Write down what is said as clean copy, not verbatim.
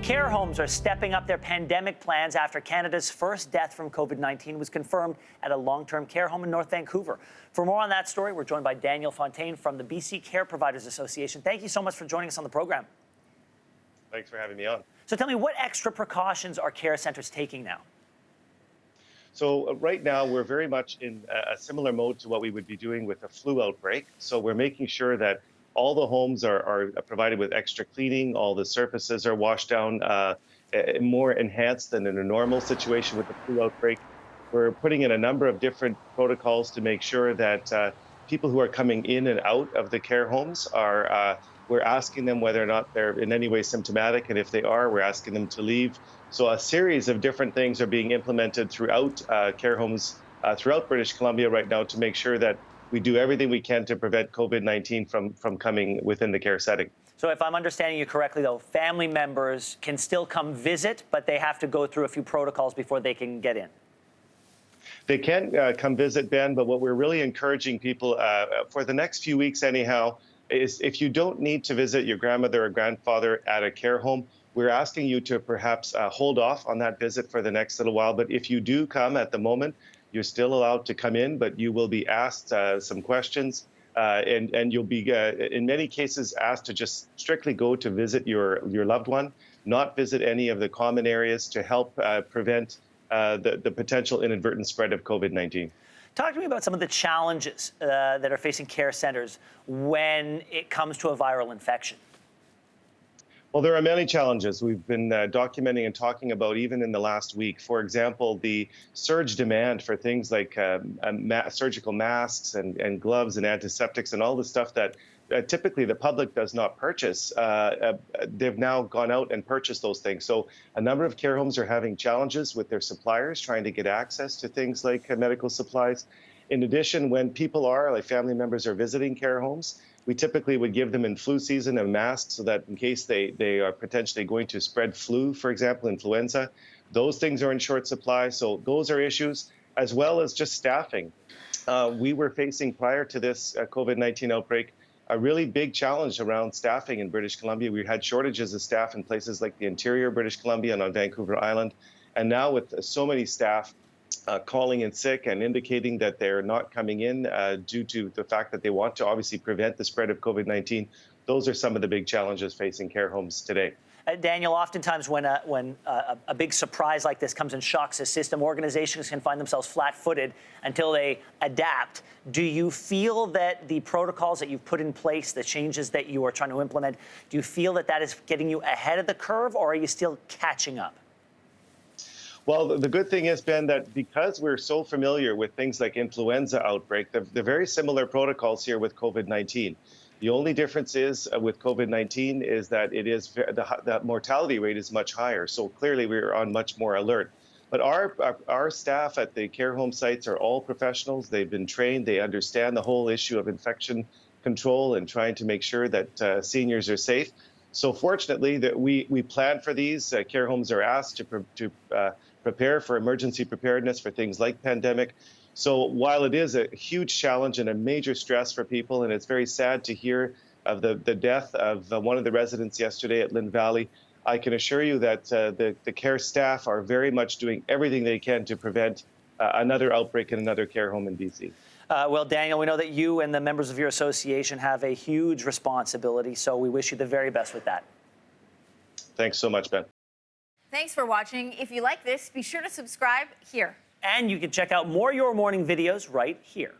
Care homes are stepping up their pandemic plans after Canada's first death from COVID-19 was confirmed at a long-term care home in North Vancouver. For more on that story, we're joined by Daniel Fontaine from the BC Care Providers Association. Thank you so much for joining us on the program. Thanks for having me on. So tell me, what extra precautions are care centres taking now? So right now, we're very much in a similar mode to what we would be doing with a flu outbreak. So we're making sure that all the homes are provided with extra cleaning, all the surfaces are washed down, more enhanced than in a normal situation with the flu outbreak. We're putting in a number of different protocols to make sure that people who are coming in and out of the care homes we're asking them whether or not they're in any way symptomatic, and if they are, we're asking them to leave. So a series of different things are being implemented throughout care homes throughout British Columbia right now to make sure that we do everything we can to prevent COVID-19 from coming within the care setting. So if I'm understanding you correctly, though, family members can still come visit, but they have to go through a few protocols before they can get in. They can come visit, Ben, but what we're really encouraging people for the next few weeks anyhow, is if you don't need to visit your grandmother or grandfather at a care home, we're asking you to perhaps hold off on that visit for the next little while. But if you do come at the moment, you're still allowed to come in, but you will be asked some questions, and you'll be, in many cases, asked to just strictly go to visit your loved one, not visit any of the common areas to help prevent the potential inadvertent spread of COVID-19. Talk to me about some of the challenges that are facing care centres when it comes to a viral infection. Well, there are many challenges we've been documenting and talking about even in the last week. For example, the surge demand for things like surgical masks and gloves and antiseptics and all the stuff that typically the public does not purchase. They've now gone out and purchased those things. So a number of care homes are having challenges with their suppliers trying to get access to things like medical supplies. In addition, when people like family members are visiting care homes, we typically would give them in flu season a mask so that in case they are potentially going to spread flu, for example, influenza, those things are in short supply. So those are issues, as well as just staffing. We were facing, prior to this COVID-19 outbreak, a really big challenge around staffing in British Columbia. We had shortages of staff in places like the interior British Columbia and on Vancouver Island. And now with so many staff calling in sick and indicating that they're not coming in due to the fact that they want to obviously prevent the spread of COVID-19, those are some of the big challenges facing care homes today. Daniel, oftentimes when a big surprise like this comes and shocks the system, organizations can find themselves flat-footed until they adapt. Do you feel that the protocols that you've put in place, the changes that you are trying to implement, do you feel that that is getting you ahead of the curve, or are you still catching up? Well, the good thing is, Ben, that because we're so familiar with things like influenza outbreak, the very similar protocols here with COVID-19. The only difference is with COVID-19 is that the mortality rate is much higher. So clearly we're on much more alert. But our staff at the care home sites are all professionals. They've been trained. They understand the whole issue of infection control and trying to make sure that seniors are safe. So fortunately, that we plan for these. Care homes are asked to prepare for emergency preparedness for things like pandemic. So while it is a huge challenge and a major stress for people, and it's very sad to hear of the death of one of the residents yesterday at Lynn Valley, I can assure you that the care staff are very much doing everything they can to prevent another outbreak in another care home in BC. Well, Daniel, we know that you and the members of your association have a huge responsibility, so we wish you the very best with that. Thanks so much, Ben. Thanks for watching. If you like this, be sure to subscribe here. And you can check out more Your Morning videos right here.